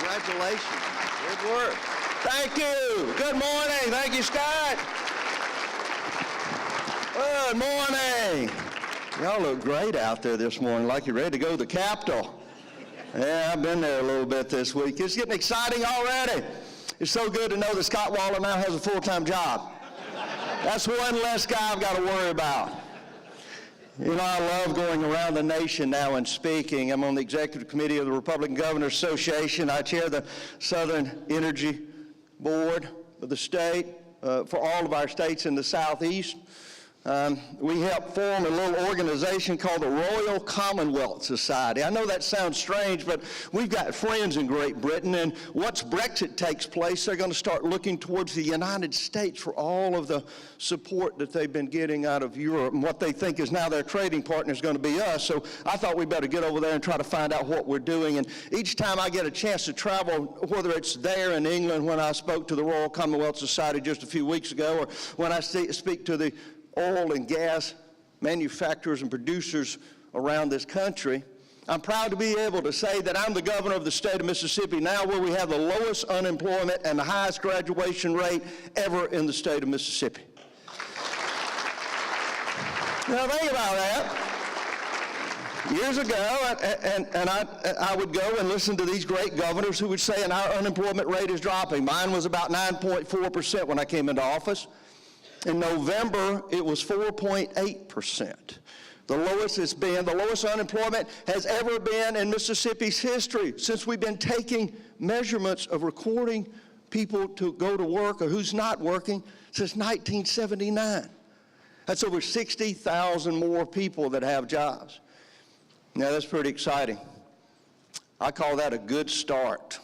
Congratulations. Good work. Thank you. Good morning. Thank you, Scott. Good morning. Y'all look great out there this morning, like you're ready to go to the Capitol. Yeah, I've been there a little bit this week. It's getting exciting already. It's so good to know that Scott Waller now has a full-time job. That's one less guy I've got to worry about. You know, I love going around the nation now and speaking. I'm on the executive committee of the Republican Governors Association. I chair the Southern Energy Board of the state for all of our states in the Southeast. We helped form a little organization called the Royal Commonwealth Society. I know that sounds strange, but we've got friends in Great Britain, and once Brexit takes place, they're going to start looking towards the United States for all of the support that they've been getting out of Europe, and what they think is now their trading partner is going to be us. So I thought we better get over there and try to find out what we're doing. And each time I get a chance to travel, whether it's there in England when I spoke to the Royal Commonwealth Society just a few weeks ago, or when I speak to the oil and gas manufacturers and producers around this country, I'm proud to be able to say that I'm the governor of the state of Mississippi now, where we have the lowest unemployment and the highest graduation rate ever in the state of Mississippi. Now think about that. Years ago, and I would go and listen to these great governors who would say, and our unemployment rate is dropping. Mine was about 9.4% when I came into office. In November, it was 4.8%. The lowest it's been, the lowest unemployment has ever been in Mississippi's history since we've been taking measurements of recording people to go to work or who's not working since 1979. That's over 60,000 more people that have jobs. Now, that's pretty exciting. I call that a good start.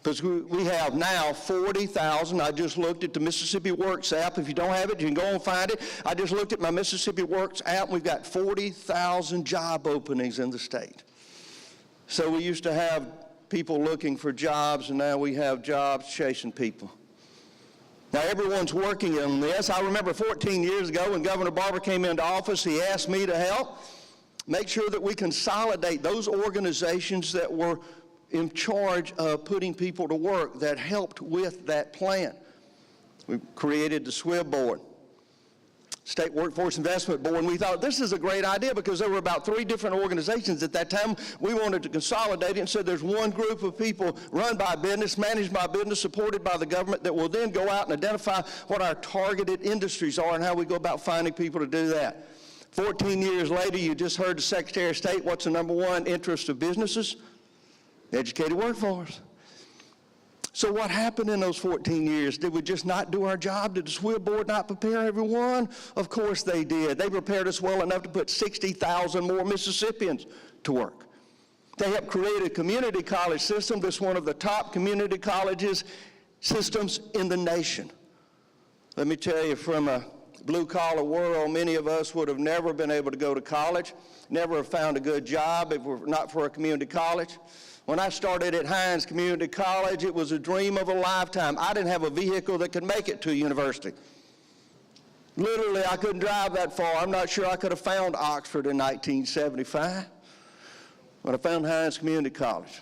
Because we have now 40,000. I just looked at the Mississippi Works app. If you don't have it, you can go and find it. I just looked at my Mississippi Works app, and we've got 40,000 job openings in the state. So we used to have people looking for jobs, and now we have jobs chasing people. Now, everyone's working on this. I remember 14 years ago when Governor Barber came into office, he asked me to help make sure that we consolidate those organizations that were in charge of putting people to work that helped with that plan. We created the SWIB board, State Workforce Investment Board, and we thought this is a great idea because there were about 3 different organizations at that time. We wanted to consolidate it and said there's one group of people run by business, managed by business, supported by the government that will then go out and identify what our targeted industries are and how we go about finding people to do that. 14 years later, you just heard the Secretary of State, what's the number one interest of businesses? Educated workforce. So what happened in those 14 years? Did we just not do our job? Did the SWIB board not prepare everyone? Of course they did. They prepared us well enough to put 60,000 more Mississippians to work. They helped create a community college system that's one of the top community colleges systems in the nation. Let me tell you, from a blue-collar world, many of us would have never been able to go to college, never have found a good job if it were not for a community college. When I started at Hines Community College, it was a dream of a lifetime. I didn't have a vehicle that could make it to university. Literally, I couldn't drive that far. I'm not sure I could have found Oxford in 1975. But I found Hines Community College.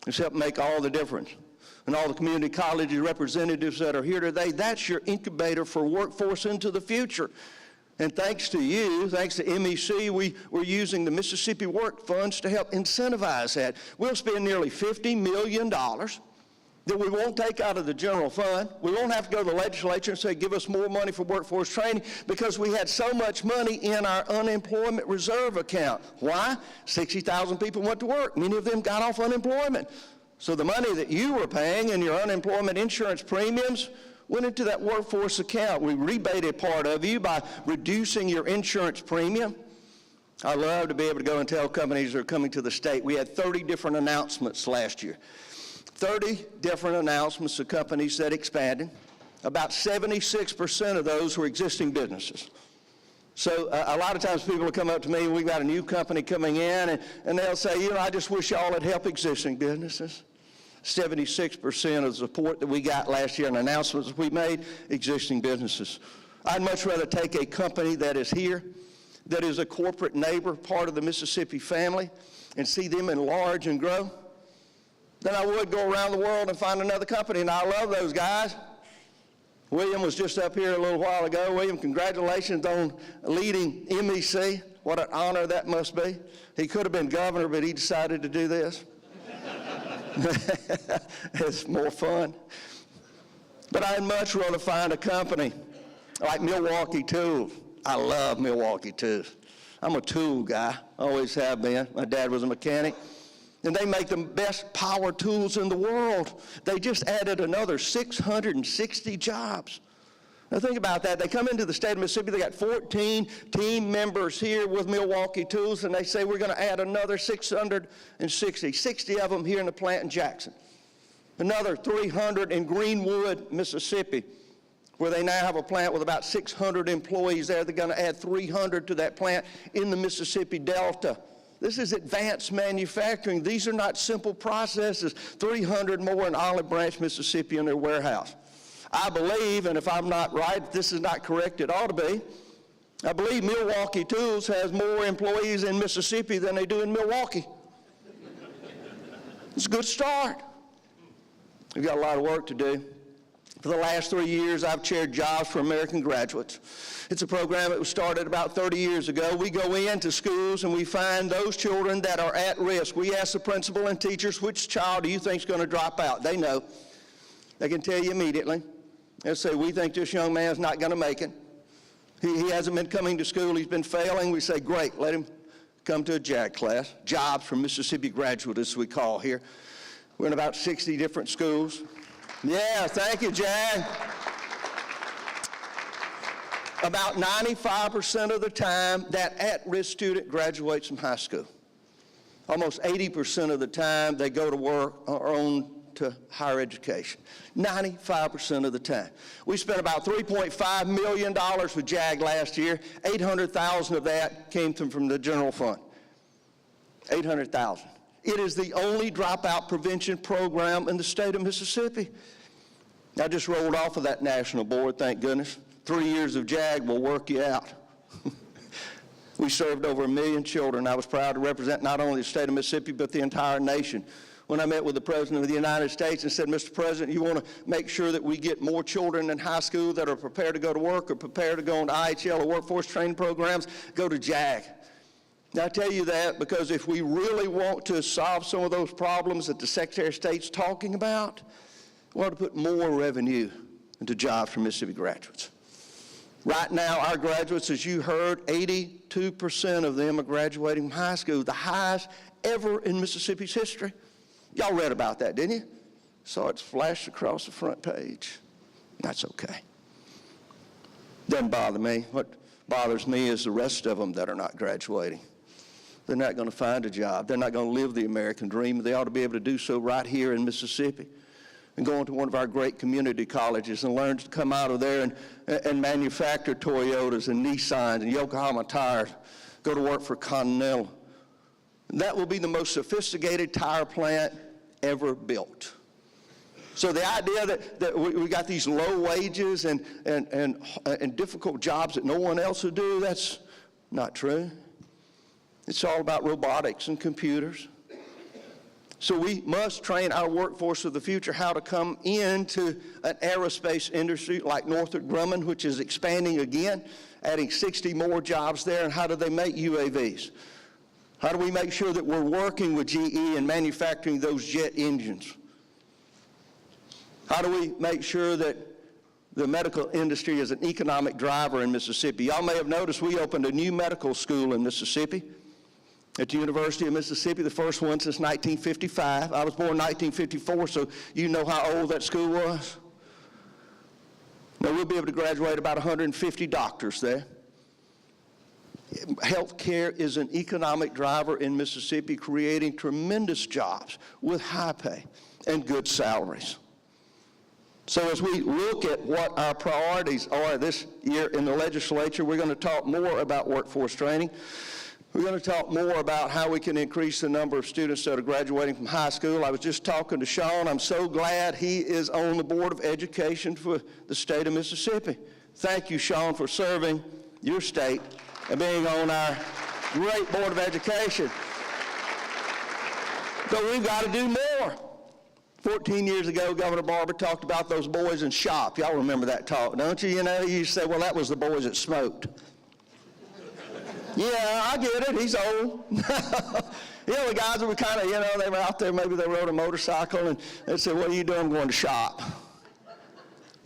It's helped make all the difference. And all the community college representatives that are here today, that's your incubator for workforce into the future. And thanks to you, thanks to MEC, we're using the Mississippi Work Funds to help incentivize that. We'll spend nearly $50 million that we won't take out of the general fund. We won't have to go to the legislature and say, give us more money for workforce training, because we had so much money in our unemployment reserve account. Why? 60,000 people went to work. Many of them got off unemployment. So the money that you were paying in your unemployment insurance premiums went into that workforce account. We rebated part of you by reducing your insurance premium. I love to be able to go and tell companies that are coming to the state. We had 30 different announcements last year. 30 different announcements of companies that expanded. About 76% of those were existing businesses. So a lot of times people will come up to me, and we've got a new company coming in, and they'll say, I just wish y'all would help existing businesses. 76% of the support that we got last year and announcements we made, existing businesses. I'd much rather take a company that is here, that is a corporate neighbor, part of the Mississippi family, and see them enlarge and grow. than I would go around the world and find another company, and I love those guys. William was just up here a little while ago. William, congratulations on leading MEC. What an honor that must be. He could have been governor, but he decided to do this. It's more fun. But I'd much rather find a company like Milwaukee Tools. I love Milwaukee Tools. I'm a tool guy, always have been. My dad was a mechanic. And they make the best power tools in the world. They just added another 660 jobs. Now think about that. They come into the state of Mississippi, they got 14 team members here with Milwaukee Tools, and they say we're going to add another 660, 60 of them here in the plant in Jackson. Another 300 in Greenwood, Mississippi, where they now have a plant with about 600 employees there. They're going to add 300 to that plant in the Mississippi Delta. This is advanced manufacturing. These are not simple processes. 300 more in Olive Branch, Mississippi in their warehouse. I believe, and if I'm not right, if this is not correct, it ought to be, I believe Milwaukee Tools has more employees in Mississippi than they do in Milwaukee. It's a good start. We've got a lot of work to do. For the last 3 years, I've chaired Jobs for American Graduates. It's a program that was started about 30 years ago. We go into schools and we find those children that are at risk. We ask the principal and teachers, which child do you think is going to drop out? They know. They can tell you immediately. They'll say, we think this young man's not going to make it. He hasn't been coming to school. He's been failing. We say, great, let him come to a JAG class. Jobs for Mississippi Graduates, as we call here. We're in about 60 different schools. Yeah, thank you, Jag. About 95% of the time, that at-risk student graduates from high school. Almost 80% of the time, they go to work or on to higher education. 95% of the time. We spent about $3.5 million with JAG last year. $800,000 of that came from the general fund. $800,000. It is the only dropout prevention program in the state of Mississippi. I just rolled off of that national board, thank goodness. 3 years of JAG will work you out. We served over 1 million children. I was proud to represent not only the state of Mississippi, but the entire nation. When I met with the President of the United States and said, Mr. President, you want to make sure that we get more children in high school that are prepared to go to work or prepared to go into IHL or workforce training programs, go to JAG. Now, I tell you that because if we really want to solve some of those problems that the Secretary of State's talking about, we ought to put more revenue into Jobs for Mississippi Graduates. Right now, our graduates, as you heard, 82% of them are graduating from high school, the highest ever in Mississippi's history. Y'all read about that, didn't you? Saw it flashed across the front page. That's okay. Doesn't bother me. What bothers me is the rest of them that are not graduating. They're not going to find a job. They're not going to live the American dream. They ought to be able to do so right here in Mississippi and go into one of our great community colleges and learn to come out of there and manufacture Toyotas and Nissans and Yokohama tires, go to work for Continental. That will be the most sophisticated tire plant ever built. So the idea that we got these low wages and difficult jobs that no one else will do, that's not true. It's all about robotics and computers. So we must train our workforce of the future how to come into an aerospace industry like Northrop Grumman, which is expanding again, adding 60 more jobs there. And how do they make UAVs? How do we make sure that we're working with GE and manufacturing those jet engines? How do we make sure that the medical industry is an economic driver in Mississippi? Y'all may have noticed we opened a new medical school in Mississippi at the University of Mississippi, the first one since 1955. I was born in 1954, so you know how old that school was. Now, we'll be able to graduate about 150 doctors there. Healthcare is an economic driver in Mississippi, creating tremendous jobs with high pay and good salaries. So as we look at what our priorities are this year in the legislature, we're going to talk more about workforce training. We're going to talk more about how we can increase the number of students that are graduating from high school. I was just talking to Sean. I'm so glad he is on the Board of Education for the state of Mississippi. Thank you, Sean, for serving your state and being on our great Board of Education. But we've got to do more. 14 years ago, Governor Barber talked about those boys in shop. Y'all remember that talk, don't you? You know, he used to say, well, that was the boys that smoked. Yeah, I get it. He's old. You know, the guys that were kind of, you know, they were out there, maybe they rode a motorcycle, and they said, what are you doing? I'm going to shop.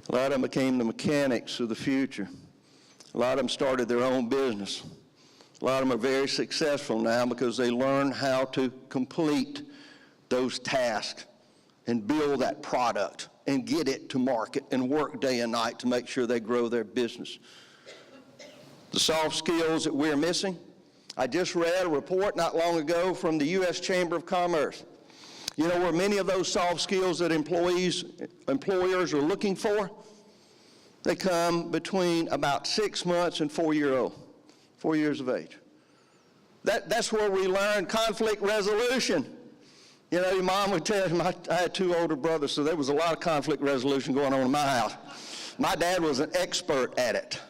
A lot of them became the mechanics of the future. A lot of them started their own business. A lot of them are very successful now because they learn how to complete those tasks and build that product and get it to market and work day and night to make sure they grow their business. The soft skills that we're missing, I just read a report not long ago from the U.S. Chamber of Commerce. You know where many of those soft skills that employers are looking for? They come between about 6 months and 4 years of age. That's where we learn conflict resolution. You know, your mom would tell you, I had 2 older brothers, so there was a lot of conflict resolution going on in my house. My dad was an expert at it.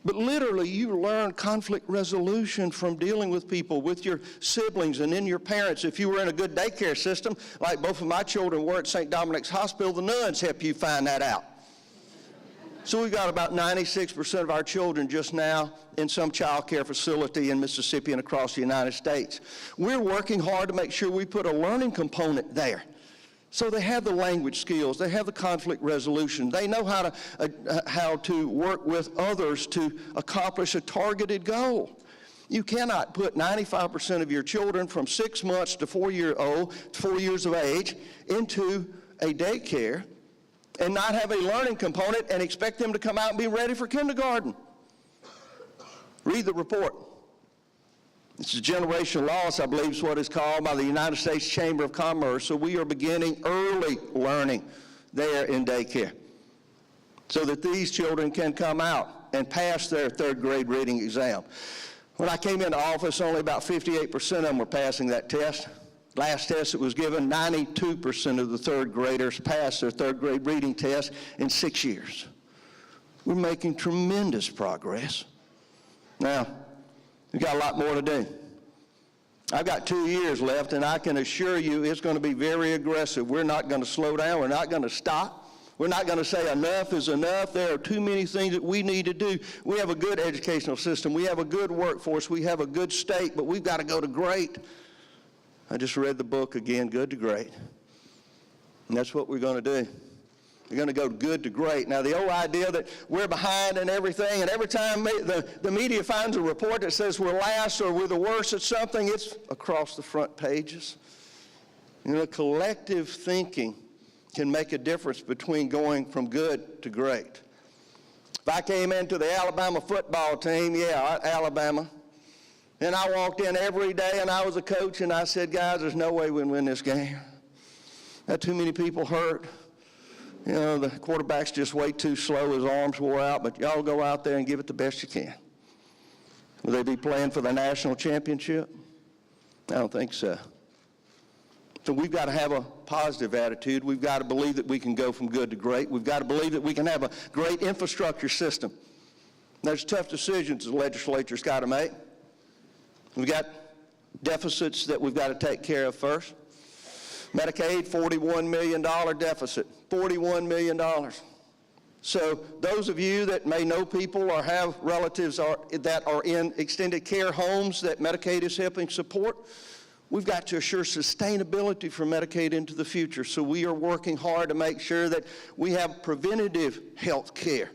But literally, you learn conflict resolution from dealing with people, with your siblings, and then your parents. If you were in a good daycare system, like both of my children were at St. Dominic's Hospital, the nuns help you find that out. So we've got about 96% of our children just now in some child care facility in Mississippi and across the United States. We're working hard to make sure we put a learning component there. So they have the language skills, they have the conflict resolution, they know how to work with others to accomplish a targeted goal. You cannot put 95% of your children from 6 months to 4 years of age into a daycare and not have a learning component and expect them to come out and be ready for kindergarten. Read the report. It's a generational loss, I believe is what it's called, by the United States Chamber of Commerce. So we are beginning early learning there in daycare so that these children can come out and pass their 3rd grade reading exam. When I came into office, only about 58% of them were passing that test. Last test that was given, 92% of the 3rd graders passed their 3rd grade reading test in 6 years. We're making tremendous progress. Now, we've got a lot more to do. I've got 2 years left, and I can assure you it's going to be very aggressive. We're not going to slow down. We're not going to stop. We're not going to say enough is enough. There are too many things that we need to do. We have a good educational system. We have a good workforce. We have a good state, but we've got to go to great. I just read the book again, Good to Great. And that's what we're going to do. We're going to go good to great. Now, the old idea that we're behind and everything, and every time the media finds a report that says we're last or we're the worst at something, it's across the front pages. You know, collective thinking can make a difference between going from good to great. If I came into the Alabama football team, Alabama, and I walked in every day and I was a coach and I said, guys, there's no way we can win this game. Got too many people hurt. You know, the quarterback's just way too slow, his arms wore out, but y'all go out there and give it the best you can. Will they be playing for the national championship? I don't think so. So we've got to have a positive attitude. We've got to believe that we can go from good to great. We've got to believe that we can have a great infrastructure system. There's tough decisions the legislature's got to make. We've got deficits that we've got to take care of first. Medicaid, $41 million deficit, $41 million. So those of you that may know people or have relatives that are in extended care homes that Medicaid is helping support, we've got to assure sustainability for Medicaid into the future. So we are working hard to make sure that we have preventative health care.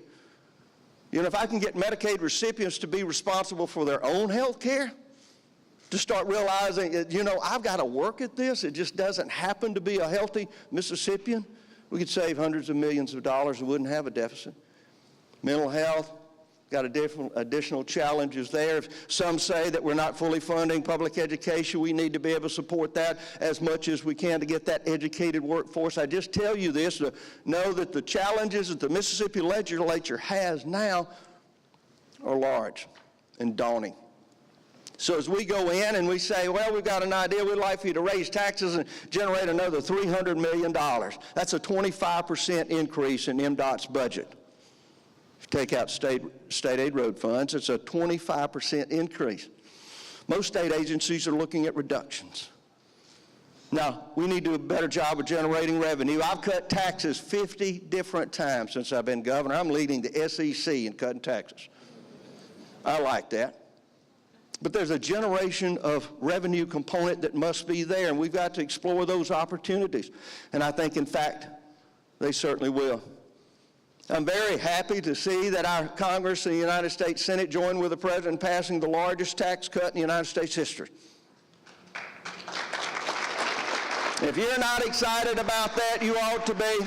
You know, if I can get Medicaid recipients to be responsible for their own health care, to start realizing, you know, I've got to work at this. It just doesn't happen to be a healthy Mississippian. We could save hundreds of millions of dollars and wouldn't have a deficit. Mental health, got additional challenges there. Some say that we're not fully funding public education. We need to be able to support that as much as we can to get that educated workforce. I just tell you this to know that the challenges that the Mississippi legislature has now are large and daunting. So as we go in and we say, well, we've got an idea, we'd like for you to raise taxes and generate another $300 million. That's a 25% increase in MDOT's budget. If you take out state aid road funds, it's a 25% increase. Most state agencies are looking at reductions. Now, we need to do a better job of generating revenue. I've cut taxes 50 different times since I've been governor. I'm leading the SEC in cutting taxes. I like that. But there's a generation of revenue component that must be there, and we've got to explore those opportunities. And I think, in fact, they certainly will. I'm very happy to see that our Congress and the United States Senate joined with the President in passing the largest tax cut in the United States history. If you're not excited about that, you ought to be.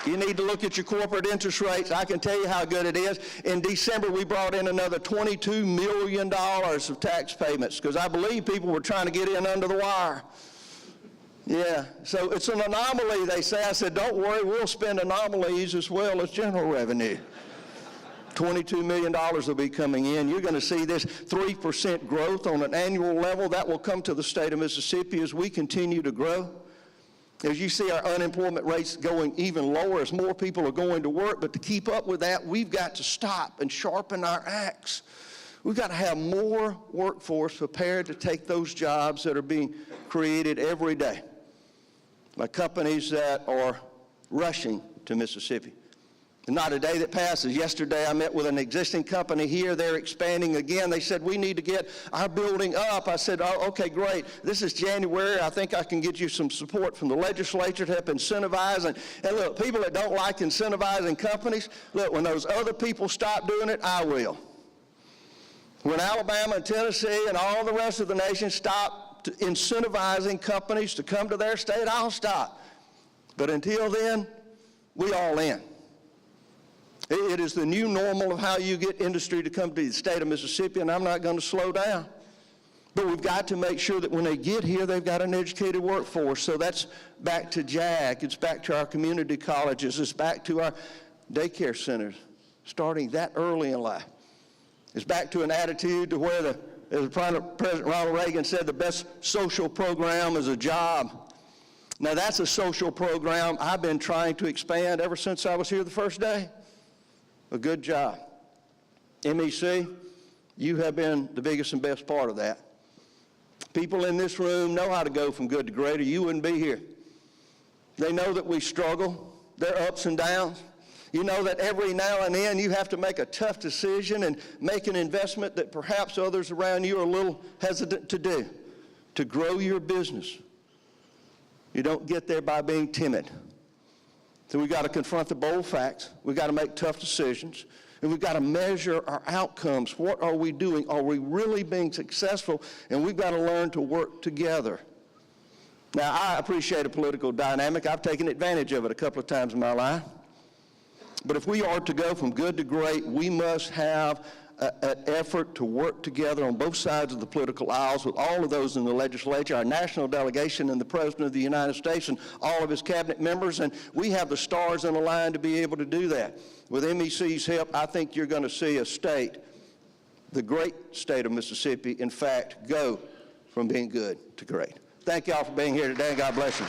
You need to look at your corporate interest rates. I can tell you how good it is. In December, we brought in another $22 million of tax payments because I believe people were trying to get in under the wire. Yeah, so it's an anomaly, they say. I said, don't worry, we'll spend anomalies as well as general revenue. $22 million will be coming in. You're going to see this 3% growth on an annual level. That will come to the state of Mississippi as we continue to grow. As you see our unemployment rates going even lower as more people are going to work, but to keep up with that, we've got to stop and sharpen our axe. We've got to have more workforce prepared to take those jobs that are being created every day by companies that are rushing to Mississippi. Not a day that passes. Yesterday I met with an existing company here. They're expanding again. They said, we need to get our building up. I said, oh, okay, great. This is January. I think I can get you some support from the legislature to help incentivize. And look, people that don't like incentivizing companies, look, when those other people stop doing it, I will. When Alabama and Tennessee and all the rest of the nation stop incentivizing companies to come to their state, I'll stop. But until then, we all in. It is the new normal of how you get industry to come to the state of Mississippi, and I'm not going to slow down. But we've got to make sure that when they get here, they've got an educated workforce. So that's back to JAG. It's back to our community colleges. It's back to our daycare centers, starting that early in life. It's back to an attitude to where, as President Ronald Reagan said, the best social program is a job. Now, that's a social program I've been trying to expand ever since I was here the first day. A good job. MEC, you have been the biggest and best part of that. People in this room know how to go from good to great, or you wouldn't be here. They know that we struggle. There are ups and downs. You know that every now and then you have to make a tough decision and make an investment that perhaps others around you are a little hesitant to do, to grow your business. You don't get there by being timid. So we've got to confront the bold facts. We've got to make tough decisions. And we've got to measure our outcomes. What are we doing? Are we really being successful? And we've got to learn to work together. Now, I appreciate a political dynamic. I've taken advantage of it a couple of times in my life. But if we are to go from good to great, we must have an effort to work together on both sides of the political aisles with all of those in the legislature, our national delegation and the President of the United States and all of his cabinet members, and we have the stars in the line to be able to do that. With MEC's help, I think you're going to see a state, the great state of Mississippi, in fact, go from being good to great. Thank y'all for being here today, and God bless you.